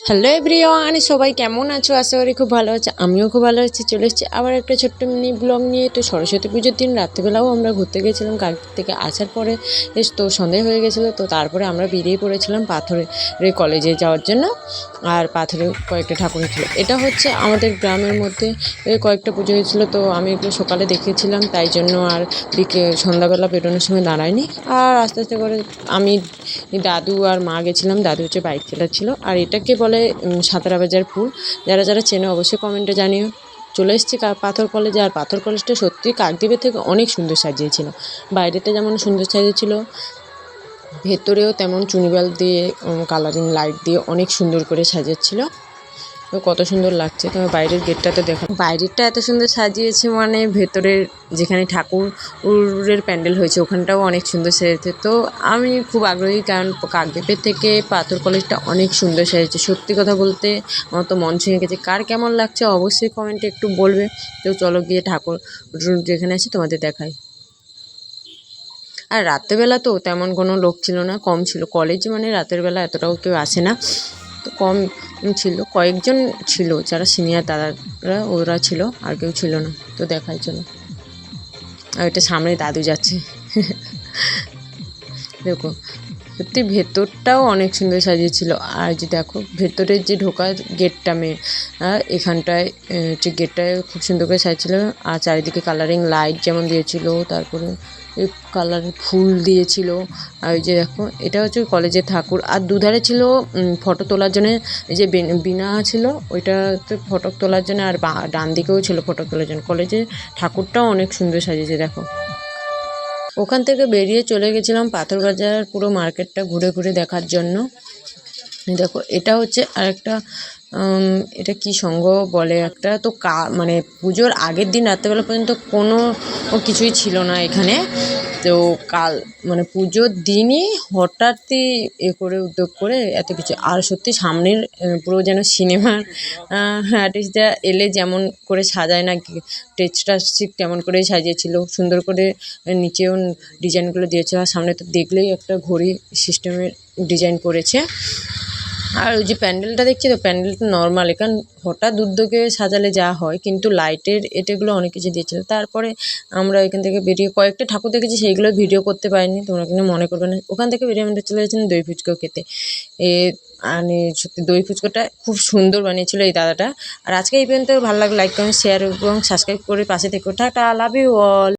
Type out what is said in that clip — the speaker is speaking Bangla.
হ্যালো এভরিওয়ান, সবাই কেমন আছো? আশা করি খুব ভালো আছে। আমিও খুব ভালো আছি। চলে এসেছি আবার একটা ছোট্ট মিনি ব্লগ নিয়ে। তো সরস্বতী পুজোর দিন রাত্রেবেলাও আমরা ঘুরতে গেছিলাম। কালকে থেকে আসার পরে তো সন্ধে হয়ে গেছিলো। তো তারপরে আমরা বেরিয়ে পড়েছিলাম পাথরের কলেজে যাওয়ার জন্য। আর পাথরে কয়েকটা ঠাকুর ছিল। এটা হচ্ছে আমাদের গ্রামের মধ্যে কয়েকটা পুজো হয়েছিলো। তো আমি একটু সকালে দেখেছিলাম, তাই জন্য আর সন্ধ্যাবেলা বেরোনোর সময় দাঁড়ায়নি। আর আস্তে আস্তে করে আমি, দাদু আর মা গেছিলাম। দাদু হচ্ছে বাইক চালাচ্ছিল। আর এটাকে বলে সাঁতরা বাজার পুল। যারা যারা চেনে অবশ্যই কমেন্টে জানিও। চলে এসেছি পাথর কলেজে। আর পাথর কলেজটা সত্যি কাকদ্বীপের থেকে অনেক সুন্দর সাজিয়েছিল। বাইরেতে যেমন সুন্দর সাজিয়েছিল, ভেতরেও তেমন চুনিবাল দিয়ে কালারিং লাইট দিয়ে অনেক সুন্দর করে সাজিয়েছিল। তো কত সুন্দর লাগছে। তোমার বাইরের গেটটাতে দেখো, বাইরেরটা এত সুন্দর সাজিয়েছে, মানে ভেতরের যেখানে ঠাকুরের প্যান্ডেল হয়েছে ওখানটাও অনেক সুন্দর সেজেছে। তো আমি খুব আগ্রহী, কারণ কাকদ্বীপের থেকে পাথর কলেজটা অনেক সুন্দর সেজেছে। সত্যি কথা বলতে আমার তো মন ছুঁয়ে গেছে। কার কেমন লাগছে অবশ্যই কমেন্টে একটু বলবে। তো চলো গিয়ে ঠাকুর যেখানে আছে তোমাদের দেখাই। আর রাত্রেবেলা তো তেমন কোনো লোক ছিল না, কম ছিল। কলেজ মানে রাতের বেলা এতটাও কেউ আসে না, তো কম ছিল। কয়েকজন ছিল যারা সিনিয়র দাদারা, ওরা ছিল, আর কেউ ছিল না। তো দেখাই চলো। আর এটা সামনে দাদু যাচ্ছে। দেখো, সত্যি ভেতরটাও অনেক সুন্দর সাজিয়েছিল। আর যে দেখো ভেতরের যে ঢোকার গেটটা এখানটায়, যে গেটটায় খুব সুন্দর করে সাজিয়েছিল। আর চারিদিকে কালারিং লাইট যেমন দিয়েছিল, তারপরে কালারিং ফুল দিয়েছিল। আর ওই যে দেখো, এটা হচ্ছে কলেজের ঠাকুর। আর দুধারে ছিল ফটো তোলার জন্য যে বিনা ছিল, ওইটাতে ফটো তোলার জন্য। আর ডান দিকেও ছিল ফটো তোলার জন্য। কলেজের ঠাকুরটাও অনেক সুন্দর সাজিয়েছে দেখো। ওখান থেকে বেরিয়ে চলে গেছিলাম পাথর বাজার পুরো মার্কেটটা ঘুরে ঘুরে দেখার জন্য। দেখো, এটা হচ্ছে আরেকটা, এটা কি সংঘ বলে একটা। তো মানে পুজোর আগের দিন রাত্রেবেলা পর্যন্ত কোনো কিছুই ছিল না এখানে। তো মানে পুজোর দিনই হঠাৎই করে উদ্যোগ করে এত কিছু। আর সত্যি সামনের পুরো যেন সিনেমার আর্টিস্টরা এলে যেমন করে সাজায় না, স্টেজটা ঠিক তেমন করেই সাজিয়েছিল। সুন্দর করে নিচেও ডিজাইনগুলো দিয়েছে। আর সামনে তো দেখলেই একটা ঘড়ি সিস্টেমের ডিজাইন করেছে। আর ওই যে প্যান্ডেলটা দেখছি, তো প্যান্ডেলটা নর্মাল, এখান হঠাৎ উদ্যোগে সাজালে যা হয়, কিন্তু লাইটের এটাগুলো অনেক কিছু দিয়েছিল। তারপরে আমরা এখান থেকে বেরিয়ে কয়েকটা ঠাকুর দেখেছি, সেইগুলো ভিডিও করতে পারিনি, তোমরা কিন্তু মনে করবে না। ওখান থেকে বেরিয়ে আমরা চলে গেছিলাম দই ফুচকো খেতে। মানে সত্যি দই ফুচকোটা খুব সুন্দর বানিয়েছিল এই দাদাটা। আর আজকে এই পর্যন্ত ভালো লাগলে লাইক কমেন্ট শেয়ার এবং সাবস্ক্রাইব করে পাশে থেকো। Tata, love you all.